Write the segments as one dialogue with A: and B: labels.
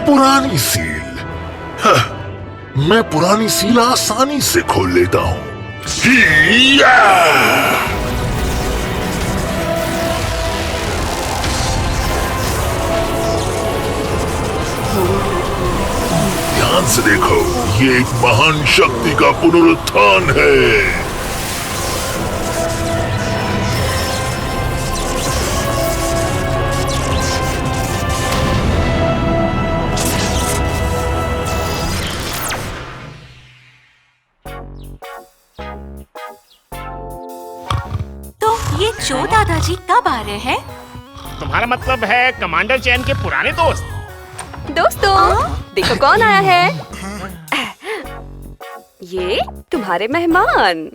A: पुरानी सील। मैं पुरानी सील आसानी से खोल लेता हूँ। ध्यान से देखो, ये एक महान शक्ति का पुनरुत्थान है।
B: ये चो दादाजी कब आ रहे हैं?
C: तुम्हारा मतलब है कमांडर चैन के पुराने दोस्त?
D: दोस्तों, देखो कौन आया है। ये तुम्हारे मेहमान।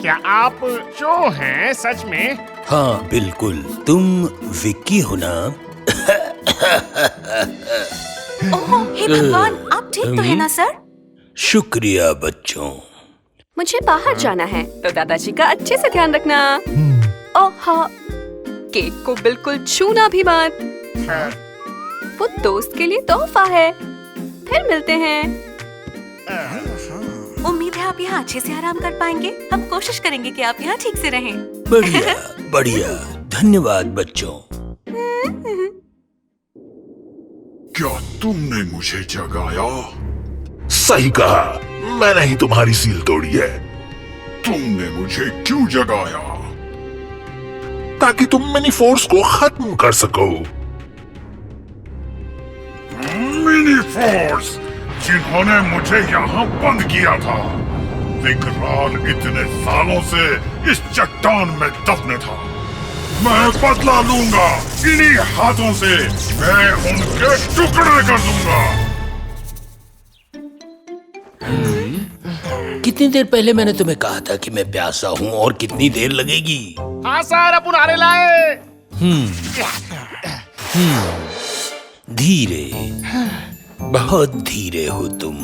C: क्या आप चो हैं सच में?
E: हाँ बिल्कुल, तुम विक्की हो ना?
B: ओह, हे भगवान, आप ठीक तो है ना सर?
E: शुक्रिया बच्चों।
D: मुझे बाहर जाना है, तो दादाजी का अच्छे से ध्यान रखना। ओह हाँ, केक को बिल्कुल छूना भी मत। वो दोस्त के लिए तोहफा है। फिर मिलते हैं।
B: उम्मीद है आप यहाँ अच्छे से आराम कर पाएंगे। हम कोशिश करेंगे कि आप यहाँ ठीक से रहें।
E: बढ़िया बढ़िया, धन्यवाद बच्चों।
A: क्या तुमने मुझे जगाया? सही कहा, मैंने ही तुम्हारी सील तोड़ी है। तुमने मुझे क्यों जगाया? ताकि तुम मिनी फोर्स को खत्म कर सको। मिनी फोर्स, जिन्होंने मुझे यहाँ बंद किया था। विकराल इतने सालों से इस चट्टान में दफन था। मैं बदला लूंगा। इन्हीं हाथों से मैं उनके टुकड़े कर दूंगा।
E: कितनी देर पहले मैंने तुम्हें कहा था कि मैं प्यासा हूँ और कितनी देर लगेगी?
C: हाँ सर, अपन आने लाए।
E: धीरे, बहुत धीरे हो तुम।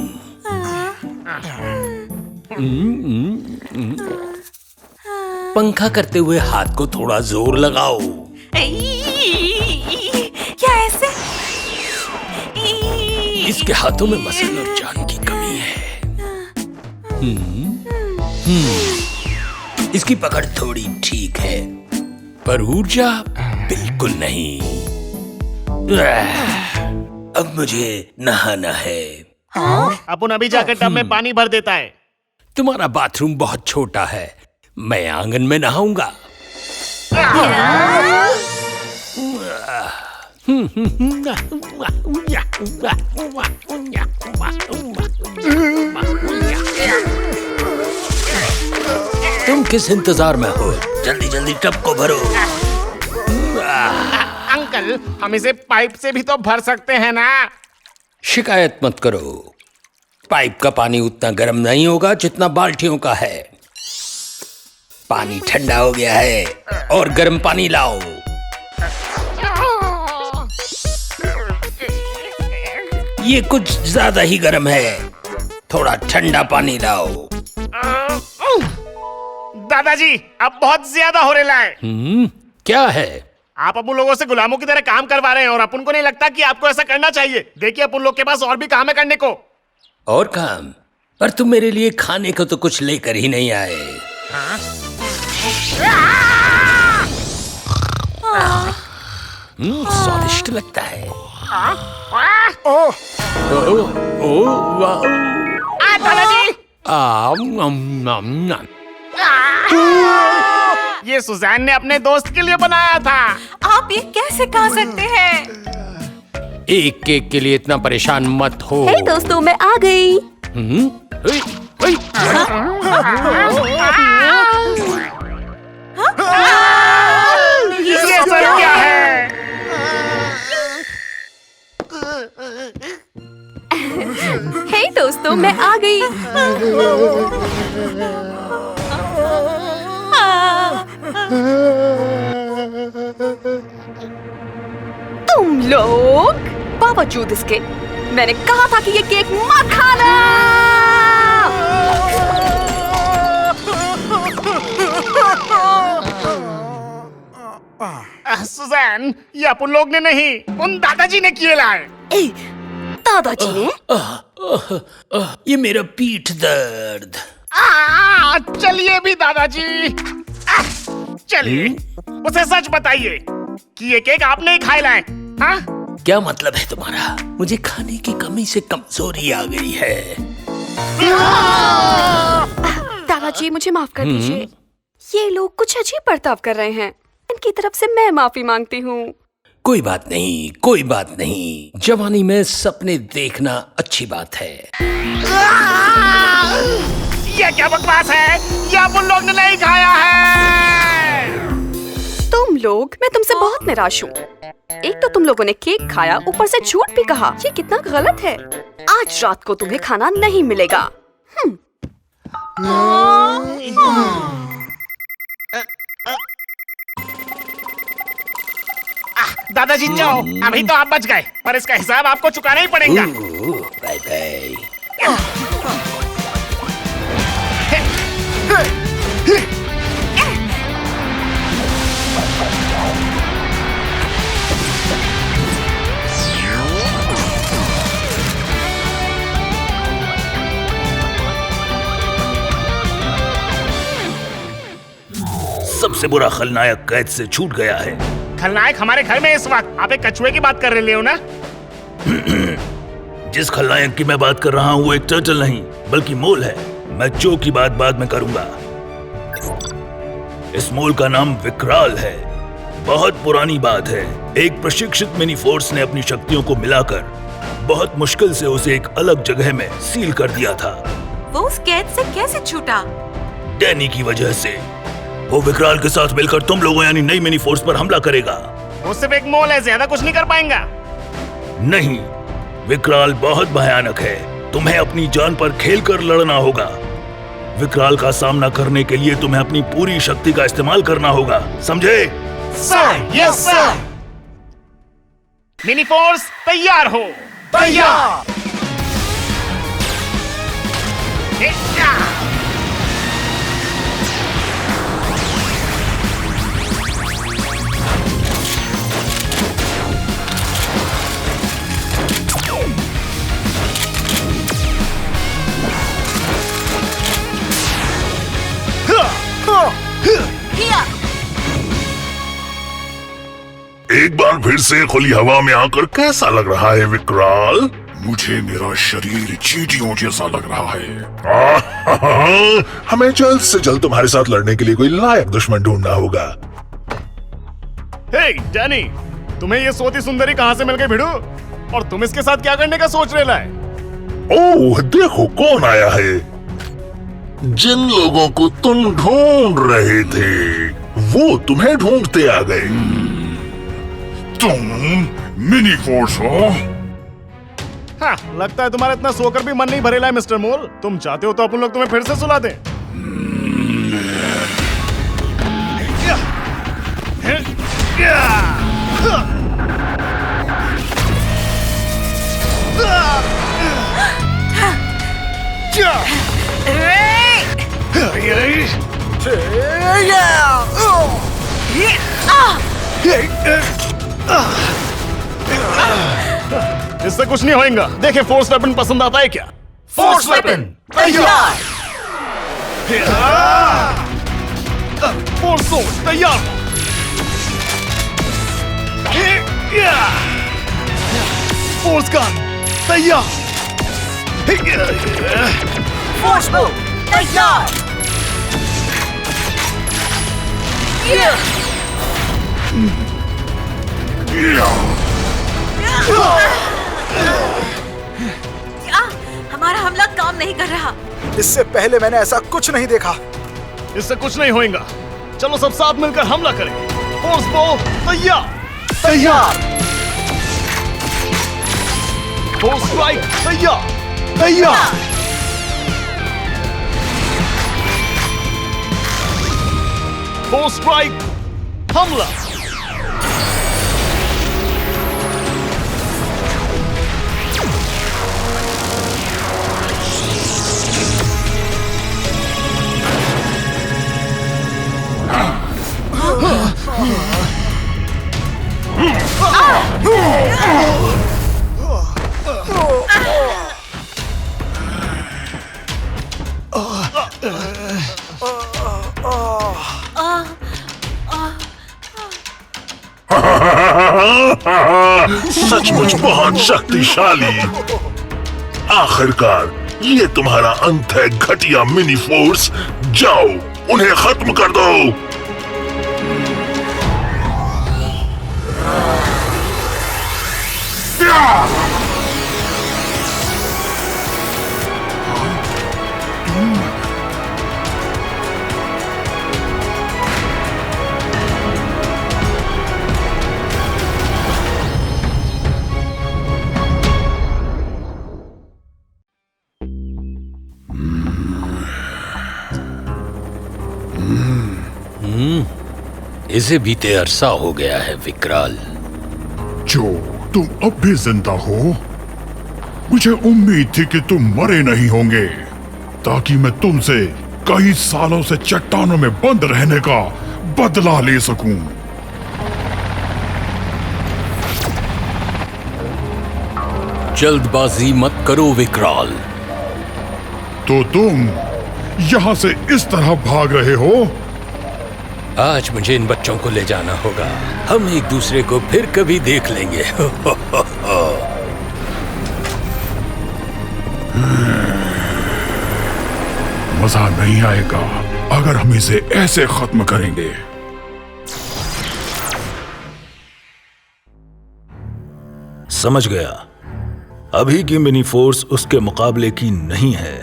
E: पंखा करते हुए हाथ को थोड़ा जोर लगाओ।
B: क्या ऐसे?
E: इसके हाथों में मसल और जान की कमी है। इसकी पकड़ थोड़ी ठीक है, पर ऊर्जा बिल्कुल नहीं। अब मुझे नहाना है।
C: अपन अभी जाकर टब में पानी भर देता है।
E: तुम्हारा बाथरूम बहुत छोटा है, मैं आंगन में नहाऊंगा। तुम किस इंतजार में हो? जल्दी जल्दी टब को भरो।
C: अंकल, हम इसे पाइप से भी तो भर सकते हैं ना?
E: शिकायत मत करो, पाइप का पानी उतना गर्म नहीं होगा जितना बाल्टियों का है। पानी ठंडा हो गया है और गर्म पानी लाओ। ये कुछ ज्यादा ही गर्म है, थोड़ा ठंडा पानी लाओ।
C: दादाजी, अब बहुत ज्यादा हो रहा है।
E: क्या है?
C: आप अपन लोगों से गुलामों की तरह काम करवा रहे हैं और अपन को नहीं लगता कि आपको ऐसा करना चाहिए। देखिए, अपन लोग के पास और भी काम है करने को।
E: और काम? पर तुम मेरे लिए खाने को तो कुछ लेकर ही नहीं आए। स्वादिष्ट लगता है।
C: दादाजी,
E: दादाजी,
C: ये सुजैन ने अपने दोस्त के लिए बनाया था।
B: आप ये कैसे खा सकते हैं?
E: एक केक के लिए इतना परेशान मत हो।
D: हे दोस्तों, मैं आ गई।
C: ये सब क्या है?
D: हे दोस्तों, मैं आ गई। तुम लोग, बावजूद इसके मैंने कहा था कि ये केक मत खाना।
C: सुजैन, ये अपन लोग ने नहीं, उन दादाजी ने किए लाए।
D: ए, दादाजी ने?
E: ये मेरा पीठ दर्द।
C: चलिए भी दादाजी, चलिए उसे सच बताइए कि ये केक आपने ही खाए लाए। हाँ?
E: क्या मतलब है तुम्हारा? मुझे खाने की कमी से कमजोरी आ गई है।
D: दादाजी मुझे माफ कर दीजिए, ये लोग कुछ अजीब बर्ताव कर रहे हैं, इनकी तरफ से मैं माफी मांगती हूँ।
E: कोई बात नहीं, कोई बात नहीं। जवानी में सपने देखना अच्छी बात है।
C: ये क्या बकवास है? ये अपन लोग ने नहीं खाया है।
D: तुम लोग, मैं तुमसे बहुत निराश हूँ। एक तो तुम लोगों ने केक खाया, ऊपर से झूठ भी कहा। ये कितना गलत है। आज रात को तुम्हें खाना नहीं मिलेगा।
C: दादाजी जाओ, अभी तो आप बच गए, पर इसका हिसाब आपको चुकाना ही पड़ेगा।
E: Bye bye.
F: सबसे बुरा खलनायक कैद से छूट गया है।
C: खलनायक हमारे घर में इस वक्त। आप एक कछुए की बात कर रहे हो ना?
F: जिस खलनायक की मैं बात कर रहा हूँ वो एक टर्टल नहीं बल्कि मोल है। मैं चो की बात बाद में करूंगा। इस मोल का नाम विकराल है। बहुत पुरानी बात है। एक प्रशिक्षित मिनी फोर्स ने अपनी शक्तियों को मिलाकर बहुत मुश्किल से उसे एक अलग जगह में सील कर दिया था।
B: वो उस कैद से कैसे छूटा?
F: डैनी की वजह से। वो विकराल के साथ मिलकर तुम लोगों यानी नई मिनी फोर्स पर हमला करेगा।
C: वो सिर्फ एक मोल है, ज्यादा कुछ नहीं कर पाएगा।
F: नहीं, विकराल बहुत भयानक है। तुम्हें अपनी जान पर खेलकर लड़ना होगा। विकराल का सामना करने के लिए तुम्हें अपनी पूरी शक्ति का इस्तेमाल करना होगा, समझे?
C: Sir, yes sir. Mini force तैयार हो। तैयार।
A: एक बार फिर से खुली हवा में आकर कैसा लग रहा है विकराल? मुझे मेरा शरीर चींटियों जैसा लग रहा है।
G: हमें जल्द से जल्द तुम्हारे साथ लड़ने के लिए कोई लायक दुश्मन ढूंढना होगा।
C: हे डैनी, तुम्हें ये सोती सुंदरी कहाँ से मिल गई भिड़ू? और तुम इसके साथ क्या करने का सोच रहे है?
G: ओह, देखो कौन आया है। जिन लोगों को तुम ढूंढ रहे थे वो तुम्हें ढूंढते आ गए।
A: तुम मिनी फोर्स हो?
C: हाँ, लगता है तुम्हारा इतना सोकर भी मन नहीं भरेला है मिस्टर मोल। तुम चाहते हो तो अपन लोग तुम्हें फिर से सुला दें। इससे कुछ नहीं होएगा। देखे फोर्स वेपन पसंद आता है क्या?
H: फोर्स वेपन तैयार।
C: फोर्स सोर्स तैयार। फोर्स गन तैयार।
H: फोर्स बो तैयार।
B: हमारा हमला काम नहीं कर रहा।
H: इससे पहले मैंने ऐसा कुछ नहीं देखा।
C: इससे कुछ नहीं होएगा। चलो सब साथ मिलकर हमला करें। फोर्स बो तैयार।
H: तैयार।
C: फोर्स स्ट्राइक तैयार। तैयार। फोर्स स्ट्राइक हमला।
G: सचमुच बहुत शक्तिशाली। आखिरकार ये तुम्हारा अंत है घटिया मिनी फोर्स। जाओ उन्हें खत्म कर दो।
E: इसे बीते अरसा हो गया है विकराल।
A: जो तुम अब भी जिंदा हो, मुझे उम्मीद थी कि तुम मरे नहीं होंगे, ताकि मैं तुमसे कई सालों से चट्टानों में बंद रहने का बदला ले सकूं।
E: जल्दबाजी मत करो विकराल।
A: तो तुम यहाँ से इस तरह भाग रहे हो?
E: आज मुझे इन बच्चों को ले जाना होगा। हम एक दूसरे को फिर कभी देख लेंगे।
A: मजा नहीं आएगा अगर हम इसे ऐसे खत्म करेंगे।
F: समझ गया। अभी की मिनी फोर्स उसके मुकाबले की नहीं है।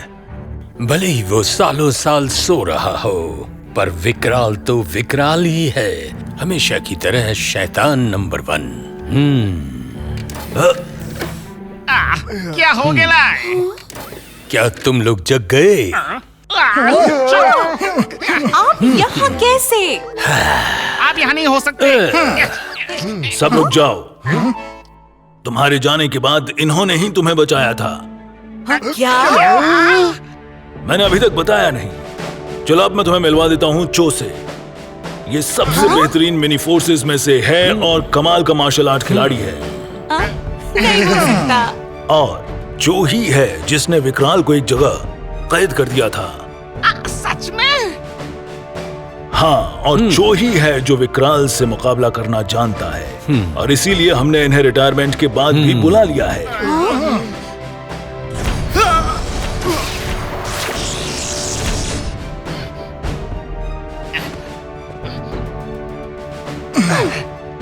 E: भले ही वो सालों साल सो रहा हो, पर विकराल तो विकराल ही है, हमेशा की तरह शैतान नंबर 1।
C: क्या हो गया?
E: क्या तुम लोग जग गए?
B: आप यहाँ कैसे?
C: आप यहाँ नहीं हो सकते।
F: सब लोग जाओ। तुम्हारे जाने के बाद इन्होंने ही तुम्हें बचाया था।
B: क्या?
F: मैंने अभी तक बताया नहीं। चलो अब मैं तुम्हें मिलवा देता हूँ चो से। ये सबसे बेहतरीन मिनी फोर्सेस में से है और कमाल का मार्शल आर्ट खिलाड़ी है।
B: नहीं हो सकता।
F: और जो ही है जिसने विकराल को एक जगह कैद कर दिया था।
C: सच में?
F: हाँ, और जो ही है जो विकराल से मुकाबला करना जानता है, और इसीलिए हमने इन्हें रिटायरमेंट के बाद भी बुला लिया है।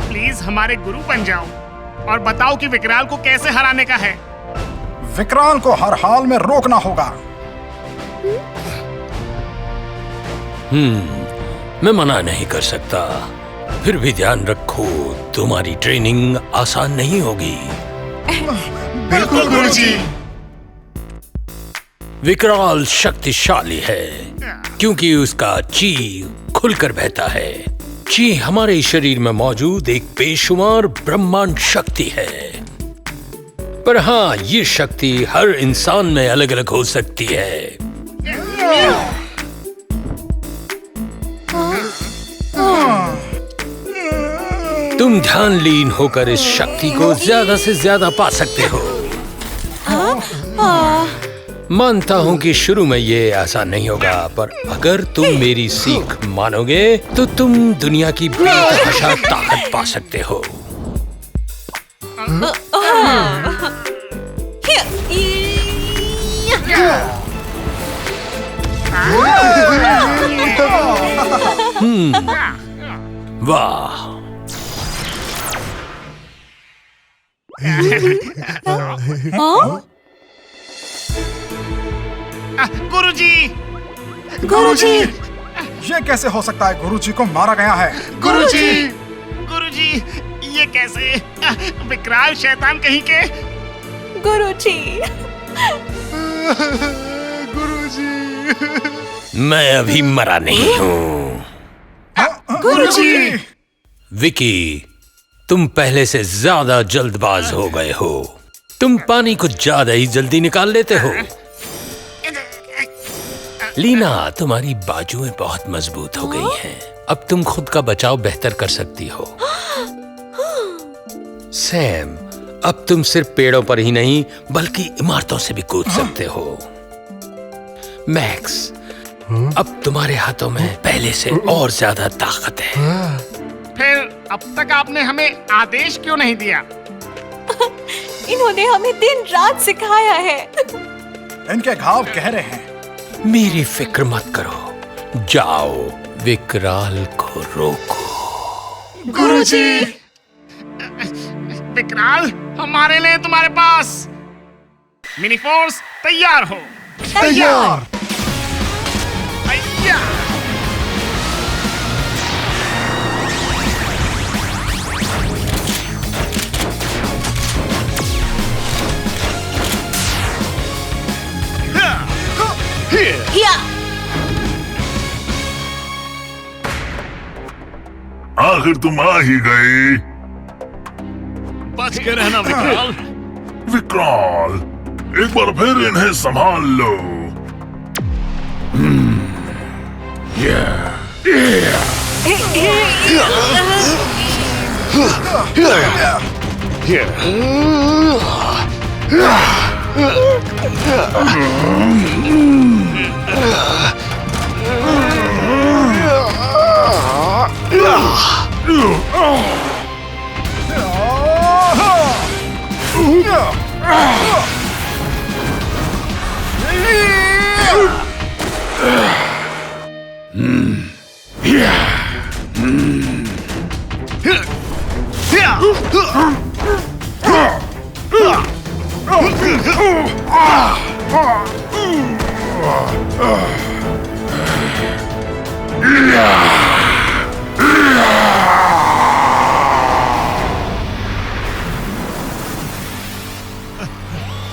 C: प्लीज हमारे गुरु बन जाओ और बताओ कि विकराल को कैसे हराने का है।
H: विकराल को हर हाल में रोकना होगा।
E: मैं मना नहीं कर सकता। फिर भी ध्यान रखो, तुम्हारी ट्रेनिंग आसान नहीं होगी।
H: बिल्कुल गुरुजी।
E: विकराल शक्तिशाली है क्योंकि उसका ची खुलकर बहता है। ची हमारे शरीर में मौजूद एक बेशुमार ब्रह्मांड शक्ति है। पर हाँ, ये शक्ति हर इंसान में अलग अलग हो सकती है। तुम ध्यानलीन होकर इस शक्ति को ज्यादा से ज्यादा पा सकते हो। मानता हूँ कि शुरू में ये आसान नहीं होगा, पर अगर तुम मेरी सीख मानोगे तो तुम दुनिया की बेतहाशा ताकत पा सकते हो। वाह!
C: गुरुजी!
B: गुरुजी!
H: ये कैसे हो सकता है? गुरुजी को मारा गया है।
C: गुरुजी! गुरुजी, ये कैसे? विकराल शैतान कहीं के।
B: गुरुजी!
C: गुरुजी!
E: मैं अभी मरा नहीं हूँ।
C: गुरुजी!
E: विकी, तुम पहले से ज्यादा जल्दबाज हो गए हो। तुम पानी को ज्यादा ही जल्दी निकाल लेते हो। लीना, तुम्हारी बाजुएं बहुत मजबूत हो गई हैं। अब तुम खुद का बचाव बेहतर कर सकती हो। सैम, अब तुम सिर्फ पेड़ों पर ही नहीं बल्कि इमारतों से भी कूद सकते हो। मैक्स, अब तुम्हारे हाथों में पहले से और ज्यादा ताकत है।
C: फिर अब तक आपने हमें आदेश क्यों नहीं दिया?
B: इन्होंने हमें दिन रात सिखाया है।
H: इनके घाव गहरे हैं।
E: मेरी फिक्र मत करो, जाओ विकराल को रोको।
C: गुरुजी, विकराल, हमारे लिए तुम्हारे पास मिनी फोर्स तैयार हो।
H: तैयार।
C: तैयार।
B: या
G: आखिर तुम आ ही गए।
C: बच के रहना विकराल।
G: विकराल, एक बार फिर इन्हें संभाल लो।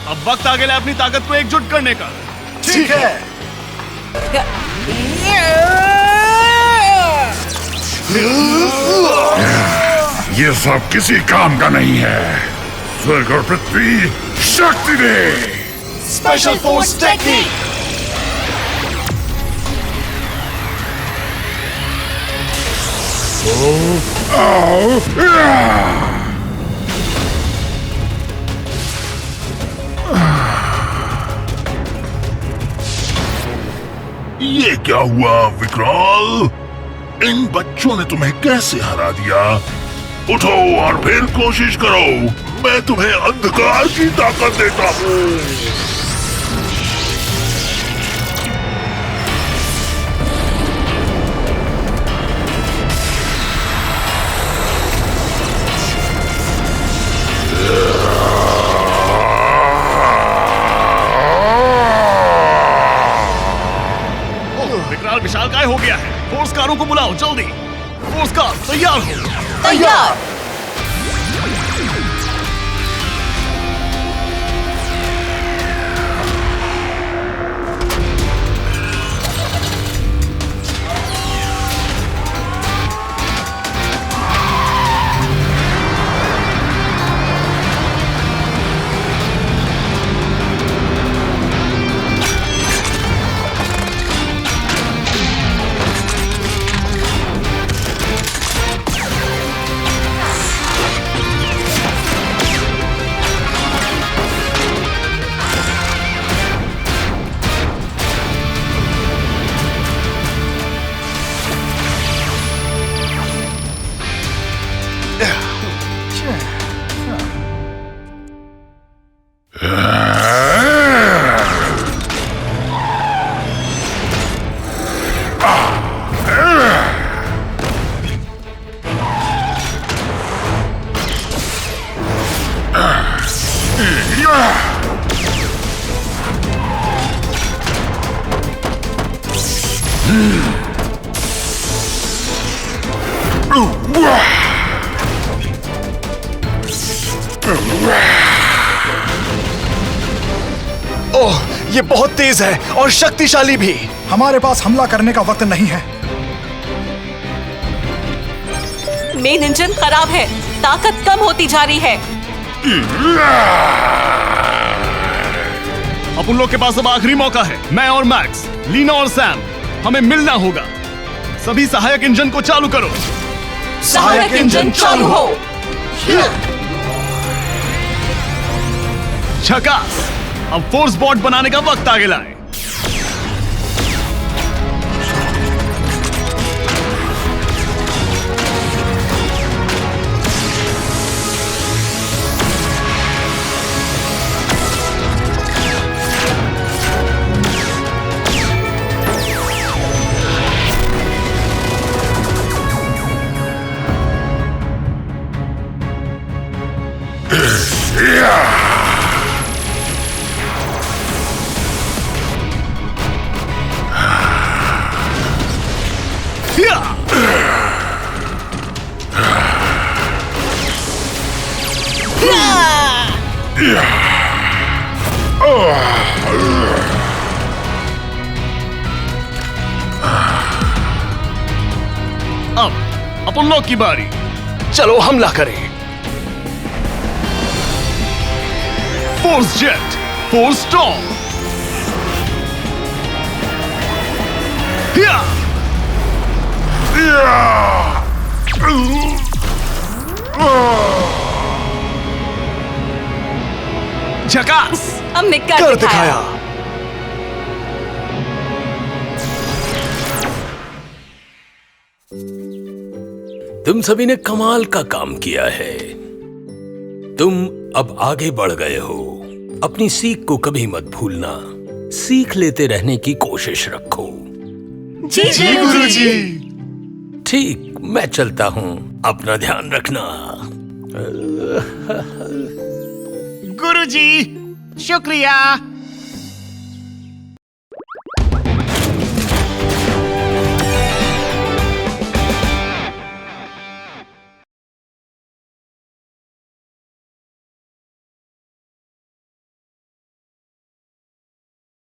C: अब वक्त आ गया अपनी ताकत को एकजुट करने का।
H: ठीक है।
A: ये सब किसी काम का नहीं है। स्वर्ग और पृथ्वी शक्ति दे।
H: Special force technique.
G: ये क्या हुआ विकराल? इन बच्चों ने तुम्हें कैसे हरा दिया? उठो और फिर कोशिश करो। मैं तुम्हें अंधकार की ताकत देता हूँ।
C: विकराल विशालकाय हो गया है। फोर्स कारों को बुलाओ जल्दी। फोर्स कार तैयार हो।
B: तैयार।
I: ओह, ये बहुत तेज है और शक्तिशाली भी।
H: हमारे पास हमला करने का वक्त नहीं है।
B: मेन इंजन खराब है, ताकत कम होती जा रही है।
C: अब उन लोग के पास अब आखिरी मौका है। मैं और मैक्स, लीना और सैम, हमें मिलना होगा। सभी सहायक इंजन को चालू करो।
B: सहायक इंजन चालू हो।
C: झकास। अब फोर्स बॉट बनाने का वक्त आ गया है। अब अपोलो की बारी।
I: चलो हमला करें।
C: Force jet, force storm. हिया! झकास!
D: हमने
I: कर
D: कर
I: दिखाया।
D: दिखाया।
E: तुम सभी ने कमाल का काम किया है। तुम अब आगे बढ़ गए हो। अपनी सीख को कभी मत भूलना। सीख लेते रहने की कोशिश रखो।
D: जी गुरुजी।
E: ठीक, मैं चलता हूँ। अपना ध्यान रखना।
C: गुरुजी, शुक्रिया।